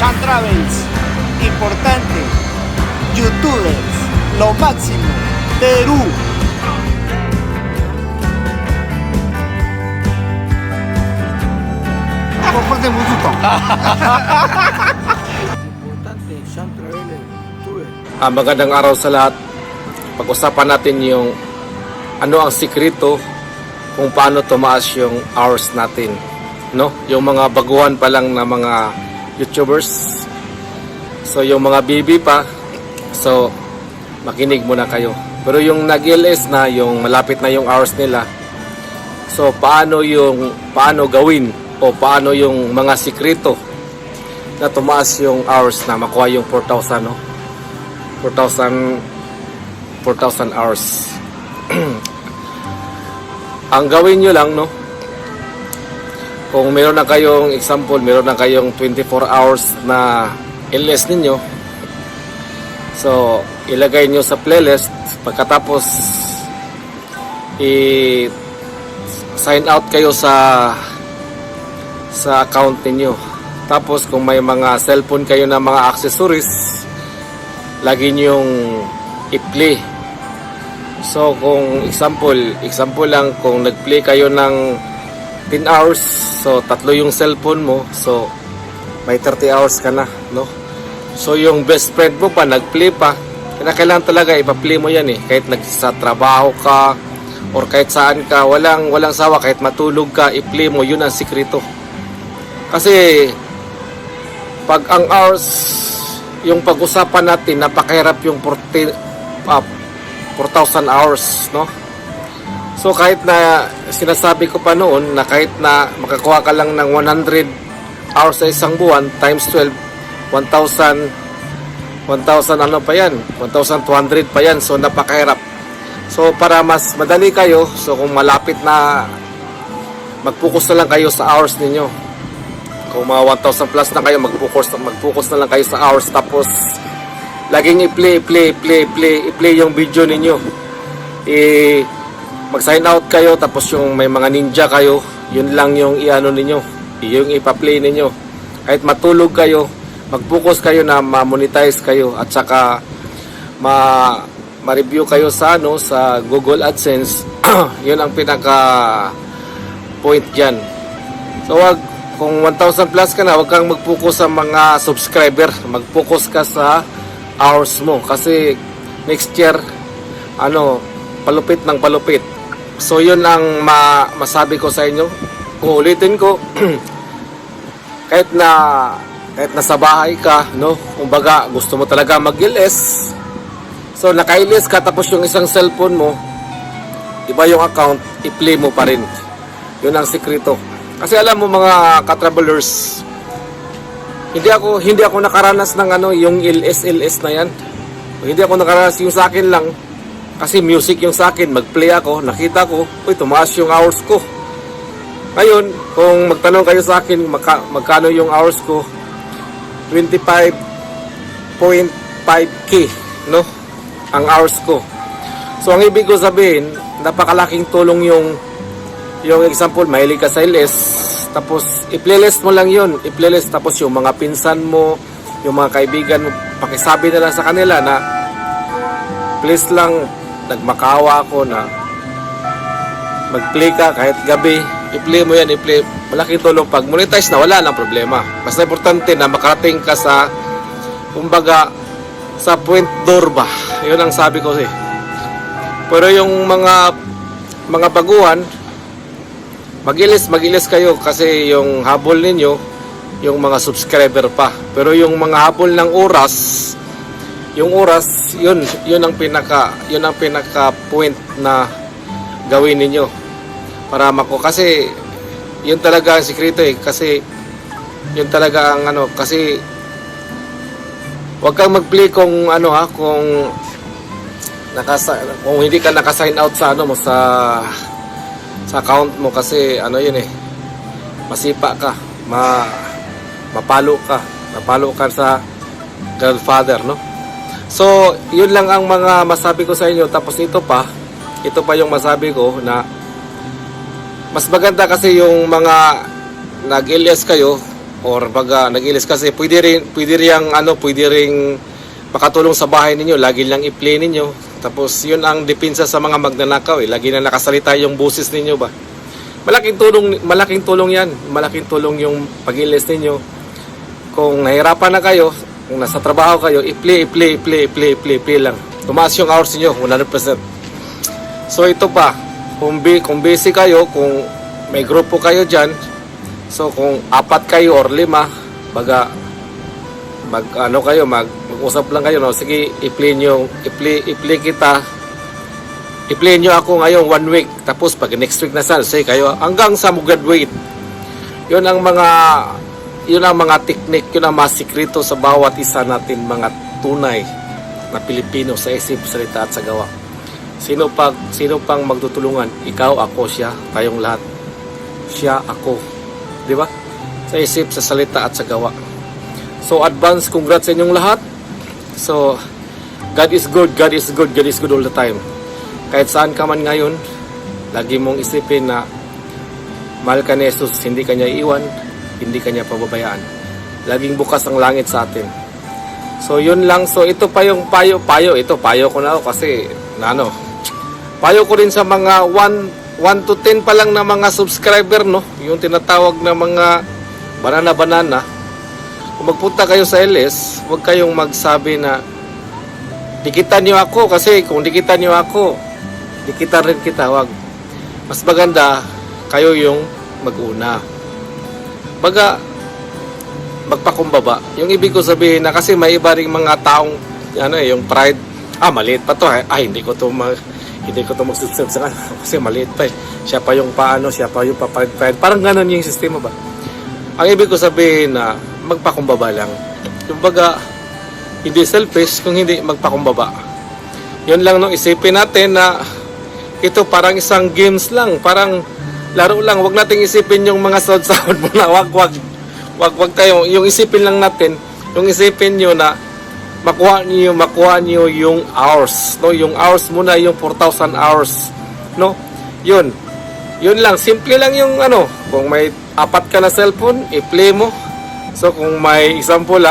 Chan Travels, importante, youtubers, lo máximo, Perú. Comparte mucho. Importante, Chan Travels, YouTube. Magandang araw sa lahat. Pag-usapan natin yung ano ang sikreto kung paano tumaas yung hours natin, no? Yung mga baguhan pa lang na mga YouTubers. So yung mga baby pa, so makinig muna kayo. Pero yung nag-LS na, yung malapit na yung hours nila, so paano gawin o paano yung mga sikreto na tumaas yung hours na makuha yung 4,000, no? 4,000 hours. Ang gawin nyo lang, no, kung meron na kayong example, meron na kayong 24 hours na LS ninyo, so ilagay nyo sa playlist. Pagkatapos i-sign out kayo sa account ninyo. Tapos kung may mga cellphone kayo na mga accessories, lagi nyong i-play. So kung example lang, kung nag-play kayo ng 10 hours, so tatlo yung cellphone mo, so may 30 hours ka na, no? So yung best friend mo pa nag-play pa, kailangan talaga ipa-play mo yan eh. Kahit nagsa trabaho ka or kahit saan ka, walang sawa, kahit matulog ka, i-play mo, yun ang sikreto. Kasi pag ang hours, yung pag-usapan natin, napakahirap yung 4,000 hours, no? So kahit na sinasabi ko pa noon na kahit na makakuha ka lang ng 100 hours sa isang buwan times 12, 1,000 ano pa yan, 1,200 pa yan. So napakahirap. So para mas madali kayo, so kung malapit na, mag-focus na lang kayo sa hours ninyo. Kung mga 1,000 plus na kayo, mag-focus na lang kayo sa hours. Tapos laging i-play yung video ninyo. Mag-sign out kayo, tapos yung may mga ninja kayo, yun lang yung i-ano ninyo, yung ipa-play ninyo. Kahit matulog kayo, mag-focus kayo na ma-monetize kayo at saka ma-review kayo sa sa Google AdSense. Yun ang pinaka point diyan. So kung 1,000 plus ka na, wag kang mag-focus sa mga subscriber, mag-focus ka sa hours mo kasi next year palupit ng palupit. So yun ang masabi ko sa inyo. Uulitin ko. kahit na sa bahay ka, no, kumbaga gusto mo talaga mag-LS, so naka-LS ka, tapos yung isang cellphone mo, iba yung account, i-play mo pa rin. Yun ang sikreto. Kasi alam mo mga ka-travelers, hindi ako nakaranas ng yung LS na yan. Hindi ako nakaranas, yung sa akin lang, kasi music yung sa akin, mag-play ako, nakita ko, uy, tumaas yung hours ko. Ngayon, kung magtanong kayo sa akin, magkano yung hours ko, 25.5k, no, ang hours ko. So ang ibig ko sabihin, napakalaking tulong yung example, mahilig ka sa LS, tapos i-playlist mo lang yun, i-playlist, tapos yung mga pinsan mo, yung mga kaibigan mo, pakisabi na lang sa kanila na please lang, nagmakawa ako na mag-play ka kahit gabi, i-play mo yan, i-play. Malaking tulong. Pag monetize na, wala nang problema. Basta importante na makarating ka sa, kumbaga, sa point door ba. Yun ang sabi ko eh. Pero yung mga baguhan, mag-ilis kayo kasi yung habol ninyo, yung mga subscriber pa. Pero yung mga habol ng oras, yung oras, yun ang pinaka point na gawin ninyo para kasi yun talaga ang sikreto eh. Kasi yun talaga ang kasi wag kang mag-play kung kung hindi ka naka-sign out sa mo sa account mo, kasi yun eh, masipa ka, mapalo ka sa Godfather, no? So yun lang ang mga masabi ko sa inyo. Tapos ito pa yung masabi ko na mas maganda kasi yung mga nag-LS kayo, or baga nag-ilis kasi pwede ring makatulong sa bahay ninyo, lagi lang i-play ninyo. Tapos yun ang depensa sa mga magnanakaw lagi na nakasalita yung boses ninyo ba. Malaking tulong yan, malaking tulong yung pag-ilis ninyo. Kung nahirapan na kayo, kung nasa trabaho kayo, i-play lang. Tumaas yung hours niyo 100%. So ito pa, kung busy kayo, kung may grupo kayo dyan, so kung 4 kayo or 5, baga mag-usap lang kayo, no? Sige, i-play nyo ako ngayong 1 week, tapos pag next week na say kayo hanggang sa mag-graduate. Yun ang mga technique, yun ang mga sikreto sa bawat isa natin mga tunay na Pilipino sa isip, salita at sa gawa. Sino pang magtutulungan? Ikaw, ako, siya, tayong lahat. Siya, ako. Di ba? Sa isip, sa salita at sa gawa. So advance congrats sa inyong lahat. So God is good all the time. Kahit saan ka man ngayon, lagi mong isipin na mahal ka ni Jesus, hindi ka niya iiwan, hindi ka niya pababayaan. Laging bukas ang langit sa atin. So yun lang. So ito pa yung payo. Ito payo ko na ako kasi payo ko rin sa mga 1 to 10 pa lang na mga subscriber, no? Yung tinatawag na mga banana. Kung magpunta kayo sa LS, huwag kayong magsabi na dikitan niyo ako, kasi kung dikitan niyo ako, dikitan rin kita. Wag. Mas maganda kayo yung mag-una. Baga magpakumbaba. Yung ibig ko sabihin na kasi may iba ring mga taong yung pride. Maliit pa to. Hindi ko to mag-subscribe sa kanya kasi maliit pa eh. Siya pa yung papalit. Parang ganun yung sistema ba. Ang ibig ko sabihin na magpakumbaba lang. Yung baga, hindi selfish kung hindi magpakumbaba. Yun lang nung isipin natin na ito parang isang games lang, parang laro lang. Wag nating isipin yung mga sahod-sahod mo na. Wag tayo. Yung isipin lang natin, yung isipin nyo na makuha niyo yung hours, no? Yung hours muna, yung 4,000 hours, no? Yun lang, simple lang yung kung may 4 ka na cellphone, i-play mo. So kung may example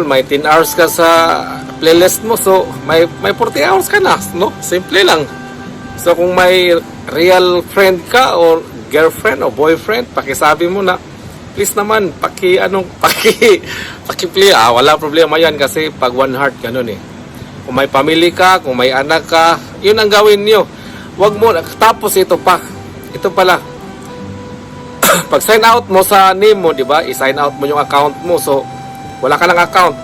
may 10 hours ka sa playlist mo, so may 40 hours ka na, no? Simple lang. So kung may real friend ka or girlfriend o boyfriend, pakisabi mo na, please naman, paki-play. Wala problema yan kasi pag one heart, ganun eh. Kung may family ka, kung may anak ka, yun ang gawin nyo. Wag mo, tapos ito pala. Pag sign out mo sa name mo, di ba? I-sign out mo yung account mo. So, wala ka ng account.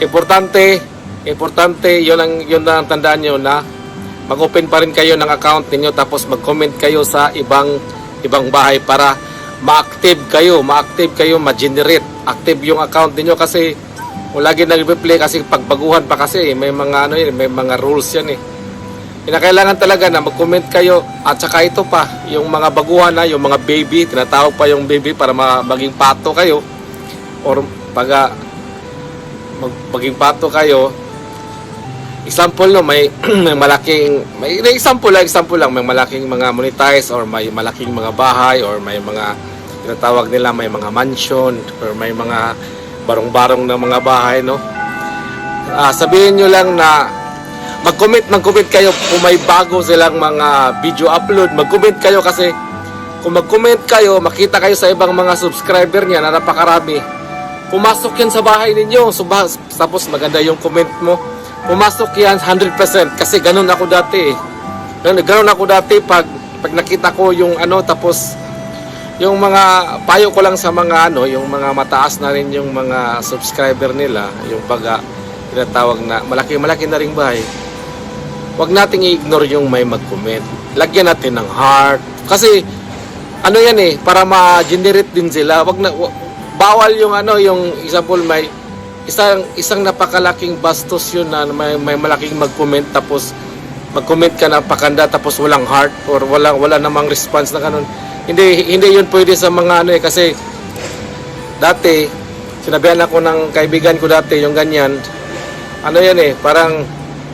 Importante, yun ang tandaan nyo na mag-open pa rin kayo ng account niyo, tapos mag-comment kayo sa ibang bahay para ma-active kayo, ma-generate active yung account niyo, kasi kung lagi nag-replay, kasi pagbaguhan pa kasi may mga rules yan eh. Kailangan talaga na mag-comment kayo. At saka ito pa, yung mga baguhan na, yung mga baby, tinatawag pa yung baby para maging pato kayo, or maging pato kayo. Example, no, may malaking, example lang, may malaking mga monetize, or may malaking mga bahay, or may mga tinatawag nila, may mga mansion, or may mga barong-barong na mga bahay, no? Sabihin nyo lang na mag-comment kayo kung may bago silang mga video upload. Mag-comment kayo, kasi kung mag-comment kayo, makita kayo sa ibang mga subscriber niya na napakarami. Pumasok yan sa bahay ninyo. Tapos maganda yung comment mo. Pumasok yan 100%. Kasi ganun ako dati eh. Ganun ako dati pag nakita ko yung tapos yung mga payo ko lang sa mga yung mga mataas na rin yung mga subscriber nila, yung tinatawag na malaki na ring bahay. Wag nating i-ignore yung may mag-comment. Lagyan natin ng heart. Kasi yan eh, para ma-generate din sila. Bawal yung yung example, may isang napakalaking bastos yun na may malaking mag-comment, tapos mag-comment ka na pakanda tapos walang heart or wala namang response na ganun. Hindi yun pwede sa mga kasi dati sinabihan ako ng kaibigan ko dati yung ganyan. Yan eh, parang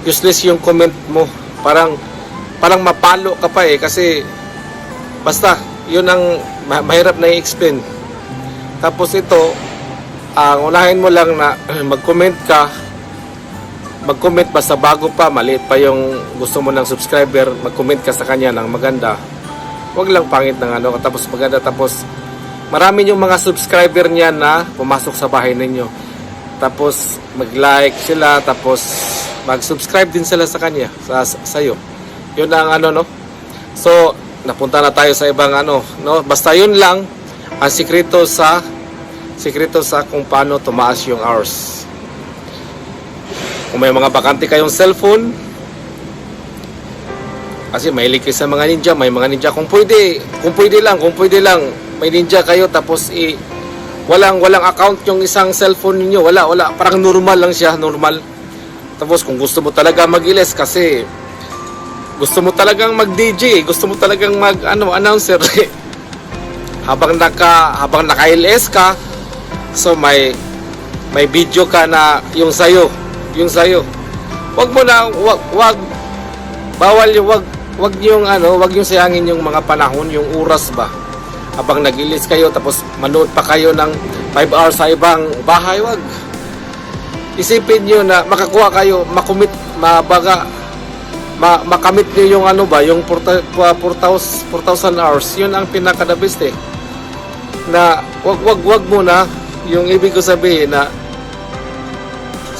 useless yung comment mo. Parang mapalo ka pa eh, kasi basta yun ang mahirap na i-explain. Tapos ito, ang unahin mo lang na mag-comment ka. Mag-comment basta bago pa, maliit pa yung gusto mo ng subscriber, mag-comment ka sa kanya ng maganda. Huwag lang pangit ng ano, tapos maganda, tapos marami yung mga subscriber niya na pumasok sa bahay ninyo. Tapos mag-like sila, tapos mag-subscribe din sila sa kanya, sa'yo. Yun ang ano, no? So, napunta na tayo sa ibang ano, no? Basta yun lang ang sikreto sa kung paano tumaas yung hours. Kung may mga bakante kayong cellphone, kasi mahilig kayo sa mga ninja, may mga ninja, kung pwede lang, may ninja kayo, tapos walang account yung isang cellphone niyo, wala, parang normal lang siya, normal. Tapos kung gusto mo talaga mag-iles, kasi gusto mo talagang mag-DJ, gusto mo talagang announcer, habang naka-LS ka, so may video ka na yung sayo. Wag yung sayangin yung mga panahon, yung oras ba. Habang nag-ilis kayo, tapos manood pa kayo ng 5 hours sa ibang bahay, wag. Isipin nyo na makakuha kayo, makamit nyo yung yung 4,000 hours. Yun ang pinaka-the best eh. Na wag muna, yung ibig ko sabihin na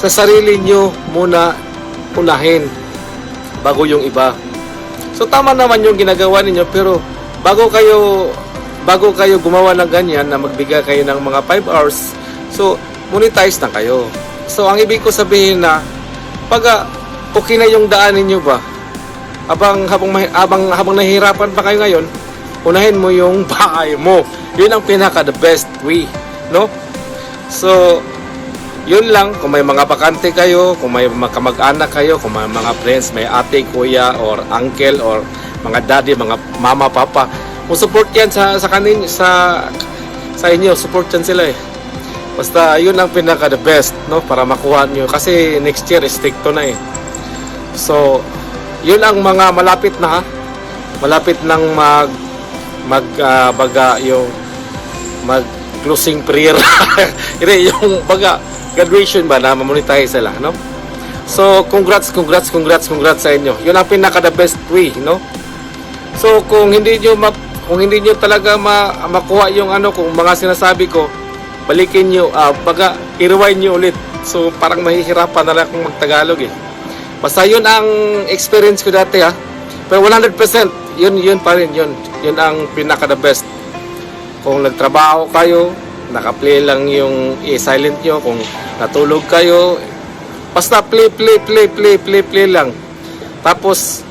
sa sarili nyo muna unahin bago yung iba. So tama naman yung ginagawa ninyo, pero bago kayo gumawa ng ganyan na magbigay kayo ng mga 5 hours, so monetize na kayo. So ang ibig ko sabihin na pag okay na yung daan ninyo ba, habang nahihirapan pa kayo ngayon, unahin mo yung bahay mo. Yun ang pinaka the best way, no? So yun lang, kung may mga bakante kayo, kung may mga kamag-anak kayo, kung may mga friends, may ate, kuya, or uncle, or mga daddy, mga mama, papa, kung support yan sa inyo, support yan sila eh. Basta yun ang pinaka the best, no, para makuha nyo, kasi next year stricto na eh. So yun ang mga malapit nang mag closing prayer. Yung graduation ba na mamonetize sila, no? So congrats sa inyo. Yun ang pinaka the best way, no? So kung hindi nyo talaga makuha yung kung mga sinasabi ko, balikin nyo, i-rewind nyo ulit. So parang mahihirapan na lang akong magtagalog eh. Basta yun ang experience ko dati ha. Pero 100% yun pa rin, yun ang pinaka the best. Kung nagtrabaho kayo, naka-play lang yung i-silent nyo. Kung natulog kayo, basta play lang. Tapos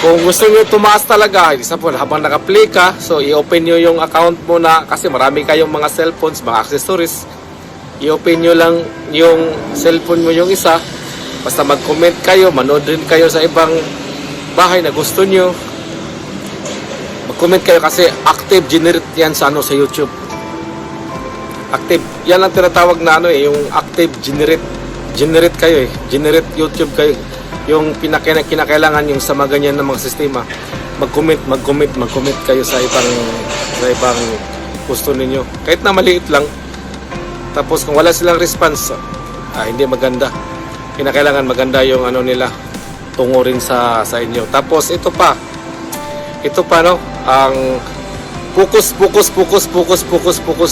kung gusto nyo tumaas talaga, example, habang naka-play ka, so i-open nyo yung account mo na, kasi marami kayong mga cellphones, mga accessories, i-open nyo lang yung cellphone mo yung isa, basta mag-comment kayo, manood din kayo sa ibang bahay na gusto nyo, mag-comment kayo kasi active generate yan sa YouTube. Active, yan ang tinatawag na yung active generate kayo eh, generate YouTube kayo. Yung kinakailangan yung sa mga ganyan ng mga sistema, mag-comment kayo sa ibang gusto ninyo, kahit na maliit lang. Tapos kung wala silang response, hindi maganda. Kinakailangan maganda yung nila, tungo rin sa inyo. Tapos ito pa no, ang focus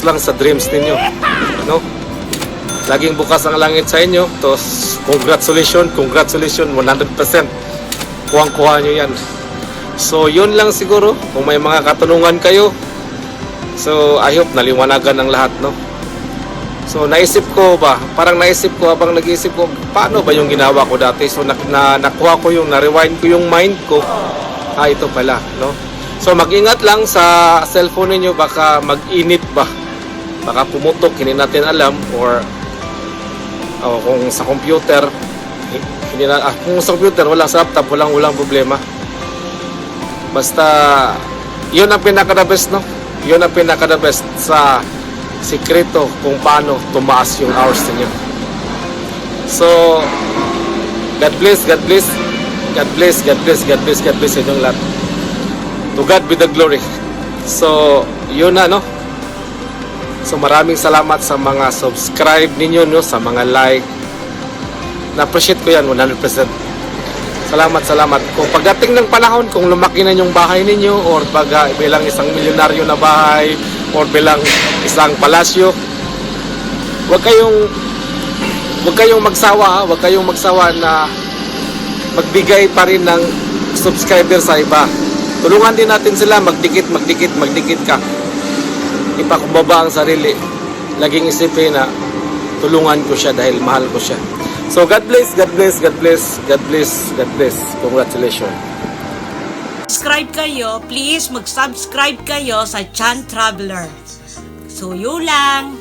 lang sa dreams ninyo, no? Laging bukas ang langit sa inyo. Tapos congratulations 100%, kuha nyo yan. So yun lang siguro. Kung may mga katanungan kayo, so I hope naliwanagan ng lahat, no? So naisip ko habang nag-iisip ko, paano ba yung ginawa ko dati? So nakuha ko na-rewind ko yung mind ko, ito pala, no? So mag-ingat lang sa cellphone niyo, baka mag-init ba, baka pumutok, hindi natin alam. Or kung sa computer, kung sa computer, wala sa laptop, walang problema. Basta yun ang pinaka-the best, no? Yun ang pinaka-the best sa sikreto kung paano tumaas yung hours niyo. So God bless inyong lahat. To God be the glory. So yun na, no? So maraming salamat sa mga subscribe ninyo, no, sa mga like. Na-appreciate ko yan 100%. Salamat. Kung pagdating ng panahon, kung lumaki na yung bahay ninyo or bilang isang milyonaryo na bahay or bilang isang palasyo, Huwag kayong magsawa, huwag kayong magsawa na magbigay pa rin ng subscriber sa iba. Tulungan din natin sila, magdikit ka. Ipakumbaba ang sarili. Laging isipin na tulungan ko siya dahil mahal ko siya. So God bless. Congratulations. Subscribe kayo, please mag-subscribe kayo sa Chan Traveler. So yun lang.